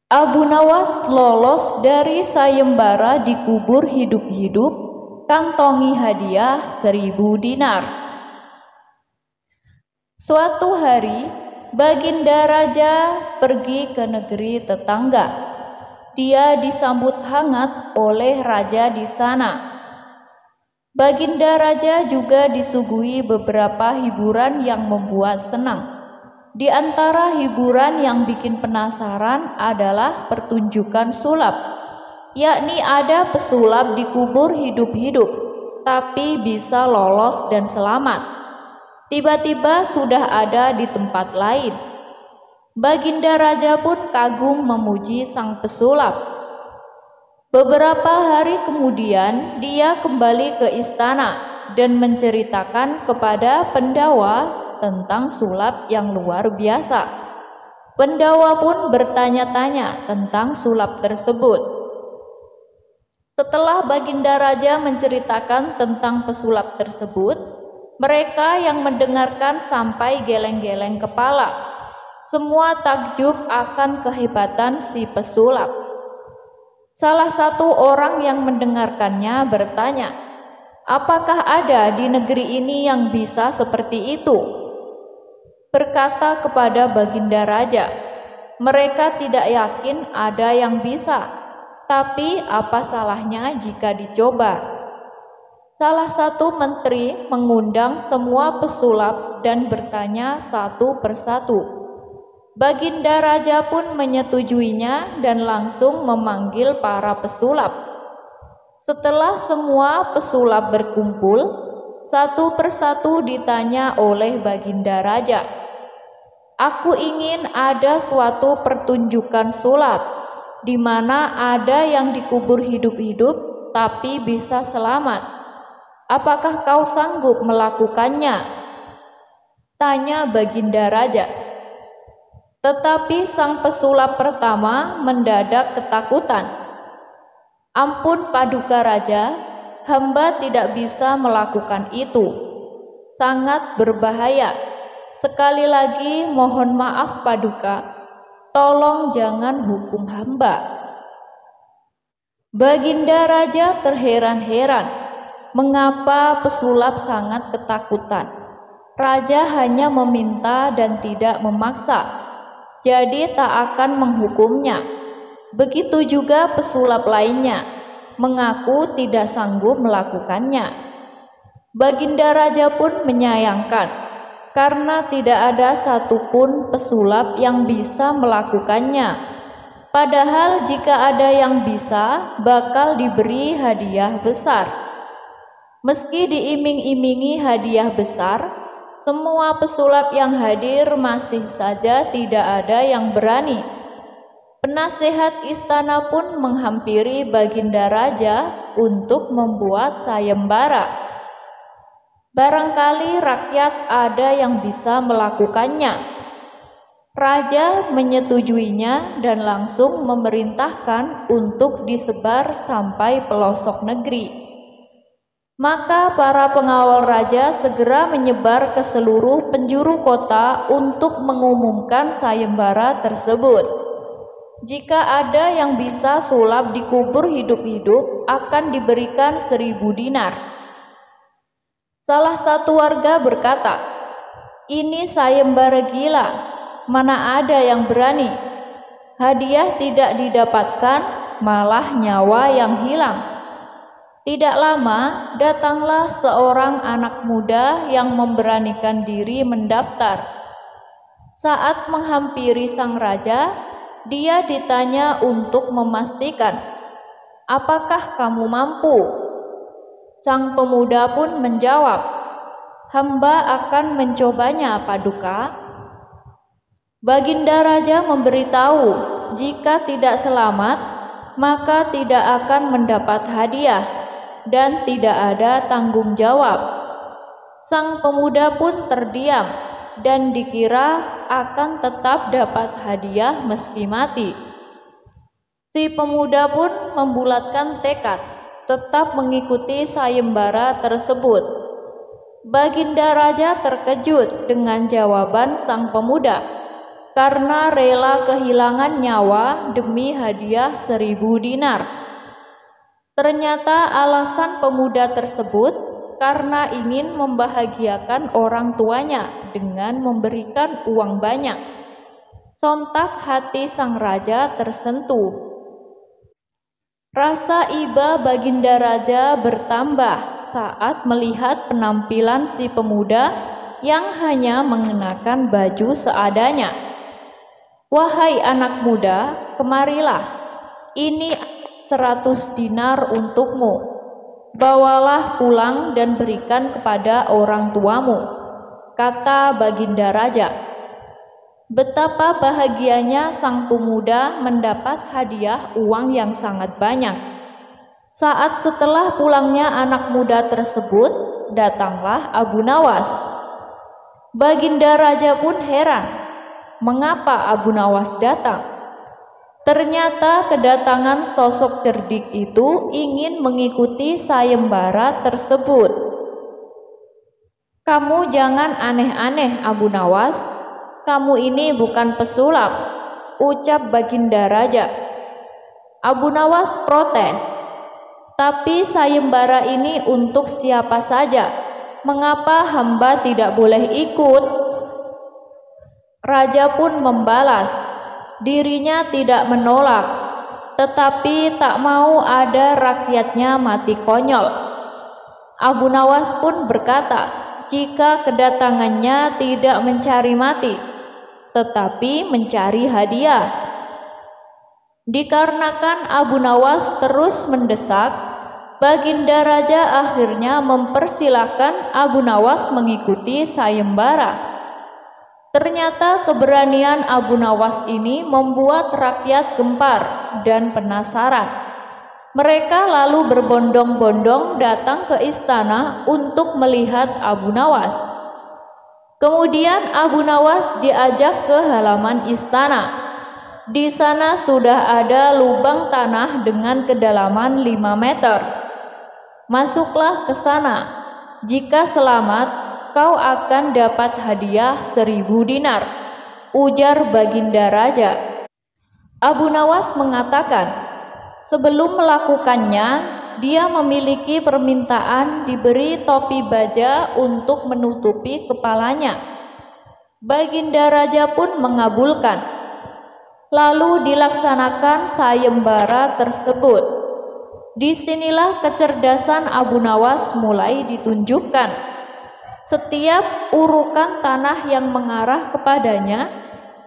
Abu Nawas lolos dari sayembara dikubur hidup-hidup, kantongi hadiah 1000 dinar. Suatu hari, Baginda Raja pergi ke negeri tetangga. Dia disambut hangat oleh raja di sana. Baginda Raja juga disuguhi beberapa hiburan yang membuat senang. Di antara hiburan yang bikin penasaran adalah pertunjukan sulap, yakni ada pesulap dikubur hidup-hidup, tapi bisa lolos dan selamat. Tiba-tiba sudah ada di tempat lain. Baginda Raja pun kagum memuji sang pesulap. Beberapa hari kemudian dia kembali ke istana dan menceritakan kepada pendawa tentang sulap yang luar biasa. Pendawa pun bertanya-tanya tentang sulap tersebut. Setelah Baginda Raja menceritakan tentang pesulap tersebut, mereka yang mendengarkan sampai geleng-geleng kepala. Semua takjub akan kehebatan si pesulap. Salah satu orang yang mendengarkannya bertanya, "Apakah ada di negeri ini yang bisa seperti itu?" Berkata kepada Baginda Raja, "Mereka tidak yakin ada yang bisa, tapi apa salahnya jika dicoba?" Salah satu menteri mengundang semua pesulap dan bertanya satu persatu. Baginda Raja pun menyetujuinya dan langsung memanggil para pesulap. Setelah semua pesulap berkumpul, satu persatu ditanya oleh Baginda Raja, "Aku ingin ada suatu pertunjukan sulap, di mana ada yang dikubur hidup-hidup tapi bisa selamat. Apakah kau sanggup melakukannya?" tanya Baginda Raja. Tetapi sang pesulap pertama mendadak ketakutan. "Ampun Paduka Raja, hamba tidak bisa melakukan itu. Sangat berbahaya. Sekali lagi mohon maaf Paduka, tolong jangan hukum hamba." Baginda Raja terheran-heran, mengapa pesulap sangat ketakutan. Raja hanya meminta dan tidak memaksa, jadi tak akan menghukumnya. Begitu juga pesulap lainnya, mengaku tidak sanggup melakukannya. Baginda Raja pun menyayangkan, karena tidak ada satupun pesulap yang bisa melakukannya. Padahal jika ada yang bisa, bakal diberi hadiah besar. Meski diiming-imingi hadiah besar, semua pesulap yang hadir masih saja tidak ada yang berani. Penasehat istana pun menghampiri Baginda Raja untuk membuat sayembara. Barangkali rakyat ada yang bisa melakukannya. Raja menyetujuinya dan langsung memerintahkan untuk disebar sampai pelosok negeri. Maka para pengawal raja segera menyebar ke seluruh penjuru kota untuk mengumumkan sayembara tersebut. Jika ada yang bisa sulap dikubur hidup-hidup, akan diberikan 1000 dinar. Salah satu warga berkata, "Ini sayembara gila, mana ada yang berani? Hadiah tidak didapatkan, malah nyawa yang hilang." Tidak lama, datanglah seorang anak muda yang memberanikan diri mendaftar. Saat menghampiri sang raja, dia ditanya untuk memastikan, "Apakah kamu mampu?" Sang pemuda pun menjawab, "Hamba akan mencobanya, Paduka." Baginda Raja memberitahu, jika tidak selamat, maka tidak akan mendapat hadiah dan tidak ada tanggung jawab. Sang pemuda pun terdiam dan dikira akan tetap dapat hadiah meski mati. Si pemuda pun membulatkan tekad tetap mengikuti sayembara tersebut. Baginda Raja terkejut dengan jawaban sang pemuda. karena rela kehilangan nyawa demi hadiah 1000 dinar. Ternyata alasan pemuda tersebut karena ingin membahagiakan orang tuanya dengan memberikan uang banyak. Sontak hati sang raja tersentuh. Rasa iba Baginda Raja bertambah saat melihat penampilan si pemuda yang hanya mengenakan baju seadanya. "Wahai anak muda, kemarilah. Ini 100 dinar untukmu. Bawalah pulang dan berikan kepada orang tuamu," kata Baginda Raja. Betapa bahagianya sang pemuda mendapat hadiah uang yang sangat banyak. Saat setelah pulangnya anak muda tersebut, datanglah Abu Nawas. Baginda Raja pun heran, mengapa Abu Nawas datang? Ternyata kedatangan sosok cerdik itu ingin mengikuti sayembara tersebut. "Kamu jangan aneh-aneh, Abu Nawas. Kamu ini bukan pesulap," ucap Baginda Raja. Abu Nawas protes, "Tapi sayembara ini untuk siapa saja? Mengapa hamba tidak boleh ikut?" Raja pun membalas, dirinya tidak menolak, tetapi tak mau ada rakyatnya mati konyol. Abu Nawas pun berkata, jika kedatangannya tidak mencari mati, tetapi mencari hadiah. Dikarenakan Abu Nawas terus mendesak, Baginda Raja akhirnya mempersilahkan Abu Nawas mengikuti sayembara. Ternyata keberanian Abu Nawas ini membuat rakyat gempar dan penasaran. Mereka lalu berbondong-bondong datang ke istana untuk melihat Abu Nawas. Kemudian Abu Nawas diajak ke halaman istana. Di sana sudah ada lubang tanah dengan kedalaman 5 meter. "Masuklah ke sana. Jika selamat, kau akan dapat hadiah 1000 dinar," ujar Baginda Raja. Abu Nawas mengatakan, sebelum melakukannya, dia memiliki permintaan diberi topi baja untuk menutupi kepalanya. Baginda Raja pun mengabulkan. Lalu dilaksanakan sayembara tersebut. Disinilah kecerdasan Abu Nawas mulai ditunjukkan. Setiap urukan tanah yang mengarah kepadanya,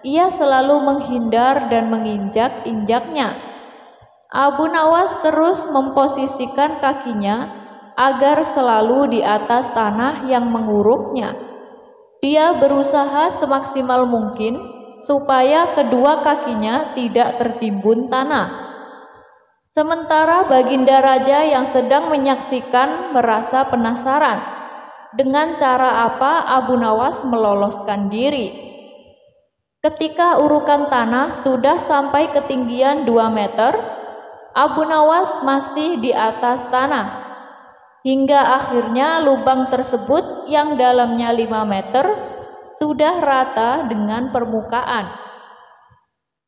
ia selalu menghindar dan menginjak-injaknya. Abu Nawas terus memposisikan kakinya agar selalu di atas tanah yang menguruknya. Dia berusaha semaksimal mungkin supaya kedua kakinya tidak tertimbun tanah. Sementara Baginda Raja yang sedang menyaksikan merasa penasaran dengan cara apa Abu Nawas meloloskan diri. Ketika urukan tanah sudah sampai ketinggian 2 meter, Abu Nawas masih di atas tanah. Hingga akhirnya lubang tersebut yang dalamnya 5 meter sudah rata dengan permukaan.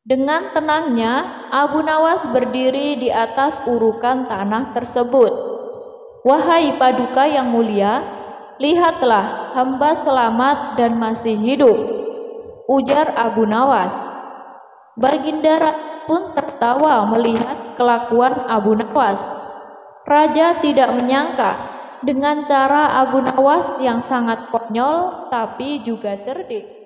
Dengan tenangnya, Abu Nawas berdiri di atas urukan tanah tersebut. "Wahai Paduka yang mulia, lihatlah, hamba selamat dan masih hidup," ujar Abu Nawas. Baginda Raja pun tertawa melihat kelakuan Abu Nawas. Raja tidak menyangka dengan cara Abu Nawas yang sangat konyol tapi juga cerdik.